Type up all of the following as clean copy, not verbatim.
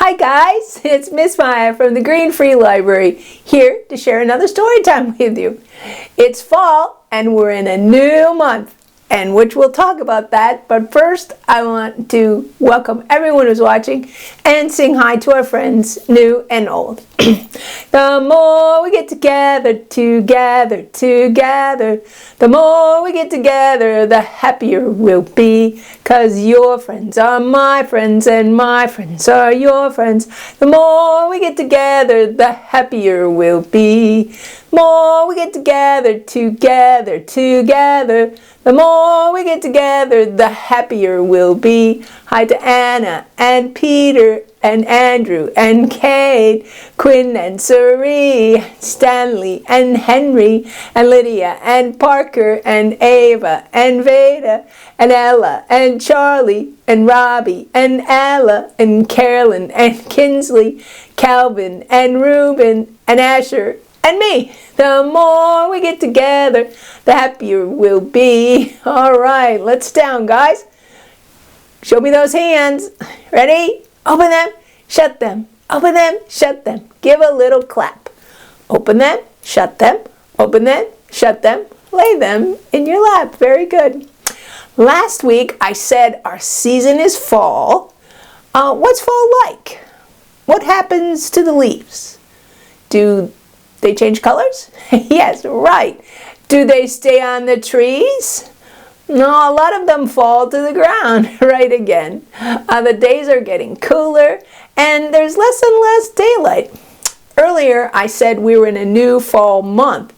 Hi guys, it's Miss Maya from the Green Free Library, here to share another story time with you. It's fall and we're in a new month, and which we'll talk about that, but first I want to welcome everyone who's watching and sing hi to our friends, new and old. The more we get together, the more we get together, the happier we'll be, 'cause your friends are my friends and my friends are your friends. The more we get together, the happier we'll be. More we get together, the more we get together, the happier we'll be. Hi to Anna and Peter and Andrew and Kate, Quinn and Suri, Stanley and Henry and Lydia and Parker and Ava and Veda and Ella and Charlie and Robbie and Ella and Carolyn and Kinsley, Calvin and Reuben and Asher and me. The more we get together, the happier we'll be. All right, let's down, guys. Show me those hands. Ready? Open them, shut them. Open them, shut them. Give a little clap. Open them, shut them. Open them, shut them. Lay them in your lap. Very good. Last week I said our season is fall. What's fall like? What happens to the leaves? Do they change colors? Yes, right. Do they stay on the trees? No, a lot of them fall to the ground, right again. The days are getting cooler and there's less and less daylight. Earlier I said we were in a new fall month.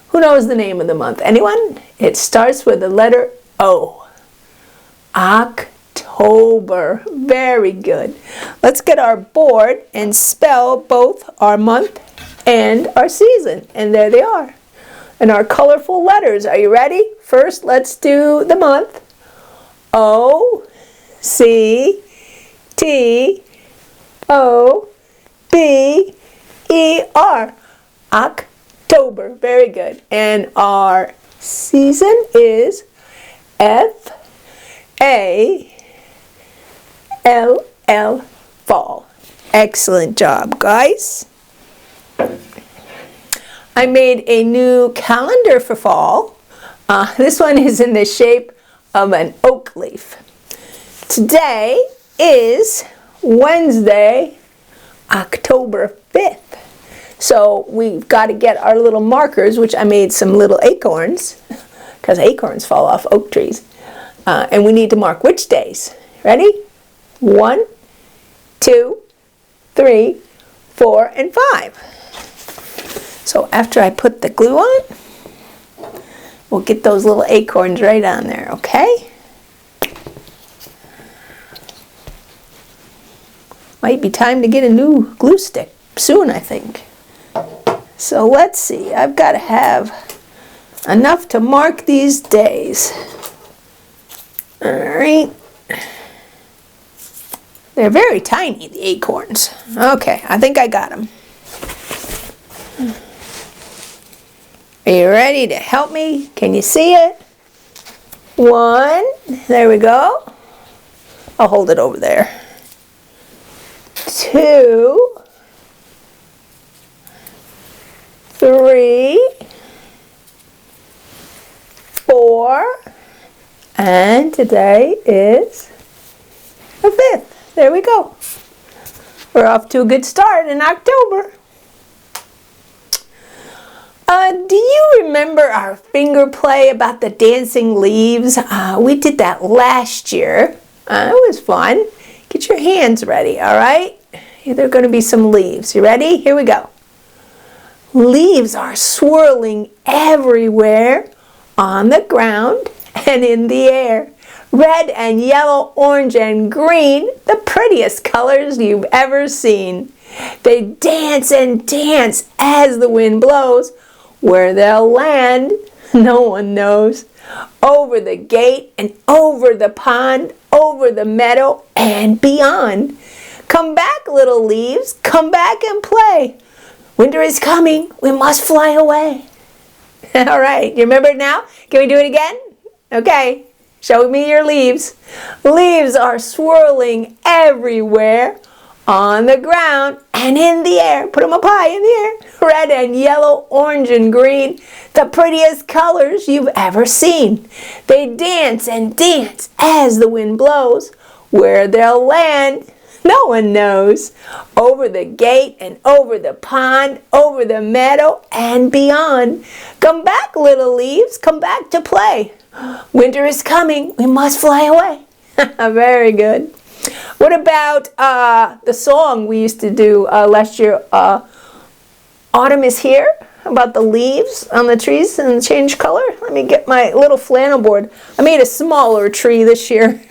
Who knows the name of the month? Anyone? It starts with the letter O. October. Very good. Let's get our board and spell both our month and our season. And there they are. And our colorful letters. Are you ready? First, let's do the month. O-C-T-O-B-E-R. October. Very good. And our season is F-A-L-L. Fall. Excellent job, guys. I made a new calendar for fall. This one is in the shape of an oak leaf. Today is Wednesday, October 5th. So we've got to get our little markers, which I made some little acorns, because acorns fall off oak trees. And we need to mark which days. Ready? 1, 2, 3, 4, and 5. So after I put the glue on, we'll get those little acorns right on there, okay? Might be time to get a new glue stick soon, I think. So let's see, I've got to have enough to mark these days. All right. They're very tiny, the acorns. Okay, I think I got them. Are you ready to help me? Can you see it? 1, there we go. I'll hold it over there. 2, 3, 4, and today is the 5th. There we go. We're off to a good start in October. Do you remember our finger play about the dancing leaves? We did that last year. It was fun. Get your hands ready, all right? There are going to be some leaves. You ready? Here we go. Leaves are swirling everywhere, on the ground and in the air. Red and yellow, orange and green, the prettiest colors you've ever seen. They dance and dance as the wind blows. Where they'll land, no one knows. Over the gate and over the pond, over the meadow and beyond. Come back, little leaves, come back and play. Winter is coming, we must fly away. All right, you remember it now? Can we do it again? Okay, show me your leaves. Leaves are swirling everywhere, on the ground, and in the air. Put them up high in the air. Red and yellow, orange and green, the prettiest colors you've ever seen. They dance and dance as the wind blows. Where they'll land, no one knows. Over the gate and over the pond, over the meadow and beyond. Come back, little leaves, come back to play. Winter is coming, we must fly away. Very good. What about the song we used to do last year, Autumn is Here, about the leaves on the trees and change color? Let me get my little flannel board. I made a smaller tree this year,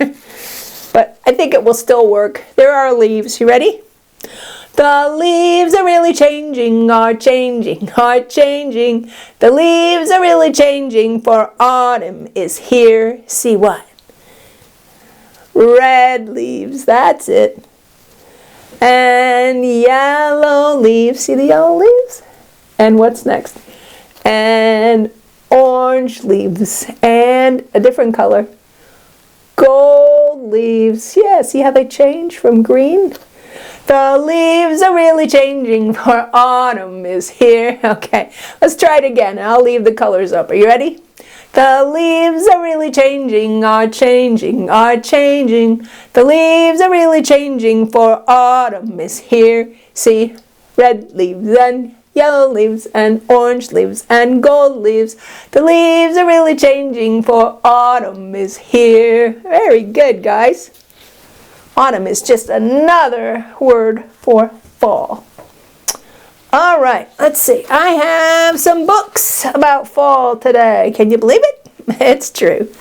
but I think it will still work. There are leaves. You ready? The leaves are really changing, are changing, are changing. The leaves are really changing, for autumn is here. See what? Red leaves, that's it. And yellow leaves, see the yellow leaves? And what's next? And orange leaves, and a different color. Gold leaves, yeah, see how they change from green? The leaves are really changing, for autumn is here. Okay, let's try it again. I'll leave the colors up. Are you ready? The leaves are really changing, are changing, are changing. The leaves are really changing, for autumn is here. See, red leaves and yellow leaves and orange leaves and gold leaves. The leaves are really changing, for autumn is here. Very good, guys. Autumn is just another word for fall. All right, let's see. I have some books about fall today. Can you believe it? It's true.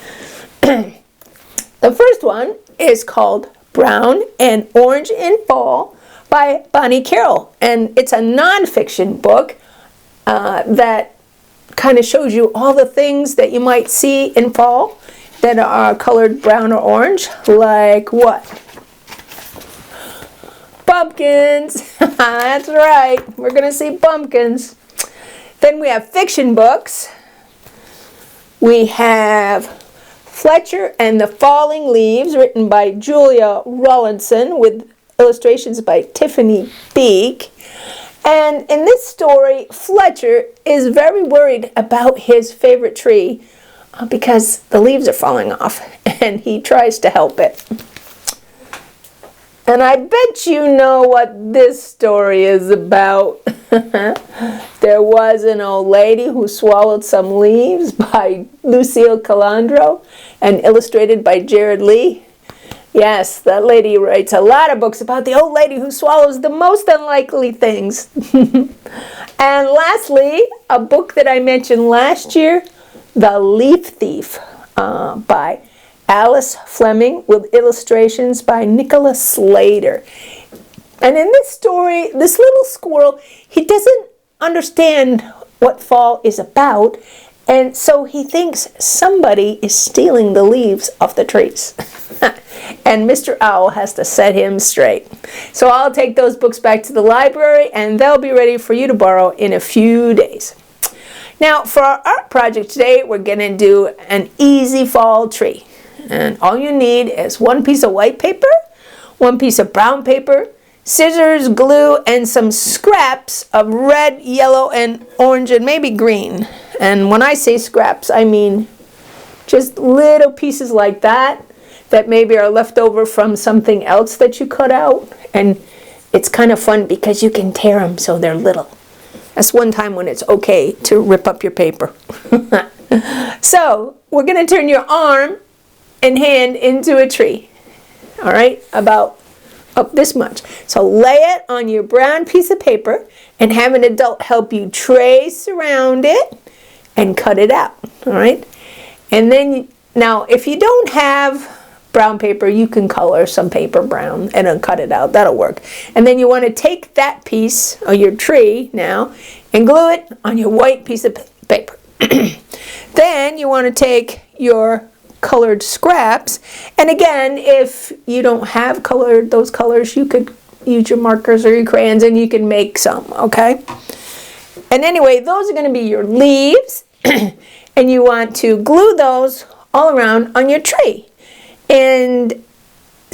The first one is called Brown and Orange in Fall by Bonnie Carroll. And it's a nonfiction book that kind of shows you all the things that you might see in fall that are colored brown or orange. Like what? Pumpkins. That's right. We're going to see pumpkins. Then we have fiction books. We have Fletcher and the Falling Leaves, written by Julia Rawlinson, with illustrations by Tiffany Beek. And in this story, Fletcher is very worried about his favorite tree because the leaves are falling off, and he tries to help it. And I bet you know what this story is about. There was an old lady who swallowed some leaves, by Lucille Colandro, and illustrated by Jared Lee. Yes, that lady writes a lot of books about the old lady who swallows the most unlikely things. And lastly, a book that I mentioned last year, The Leaf Thief, by Alice Fleming, with illustrations by Nicholas Slater. And in this story, this little squirrel, he doesn't understand what fall is about, and so he thinks somebody is stealing the leaves off the trees. And Mr. Owl has to set him straight. So I'll take those books back to the library, and they'll be ready for you to borrow in a few days. Now, for our art project today, we're going to do an easy fall tree. And all you need is one piece of white paper, one piece of brown paper, scissors, glue, and some scraps of red, yellow, and orange, and maybe green. And when I say scraps, I mean just little pieces like that maybe are left over from something else that you cut out. And it's kind of fun because you can tear them so they're little. That's one time when it's okay to rip up your paper. So we're going to turn your arm and hand into a tree. All right, about up this much. So lay it on your brown piece of paper and have an adult help you trace around it and cut it out. All right, and then now if you don't have brown paper, you can color some paper brown and then cut it out. That'll work. And then you want to take that piece of your tree now and glue it on your white piece of paper. Then you want to take your colored scraps, and again, if you don't have those colors, you could use your markers or your crayons and you can make some, okay? And anyway, those are going to be your leaves, and you want to glue those all around on your tree. And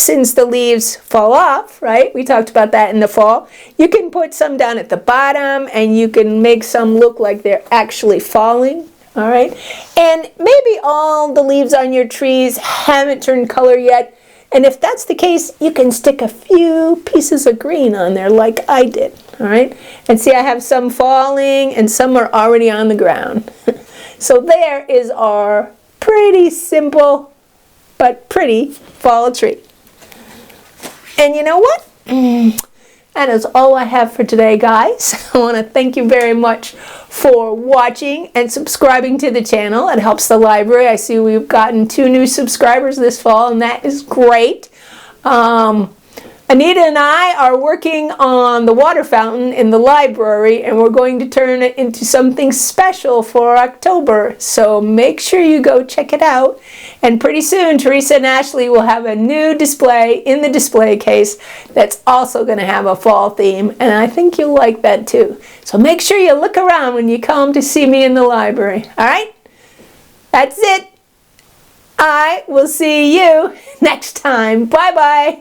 since the leaves fall off, right? We talked about that in the fall. You can put some down at the bottom and you can make some look like they're actually falling, all right? And maybe all the leaves on your trees haven't turned color yet. And if that's the case, you can stick a few pieces of green on there like I did, all right? And see, I have some falling and some are already on the ground. So there is our pretty simple but pretty fall tree. And you know what? That is all I have for today, guys. I want to thank you very much for watching and subscribing to the channel. It helps the library. I see we've gotten 2 new subscribers this fall, and that is great. Anita and I are working on the water fountain in the library, and we're going to turn it into something special for October. So make sure you go check it out. And pretty soon, Teresa and Ashley will have a new display in the display case that's also going to have a fall theme. And I think you'll like that too. So make sure you look around when you come to see me in the library. All right? That's it. I will see you next time. Bye-bye.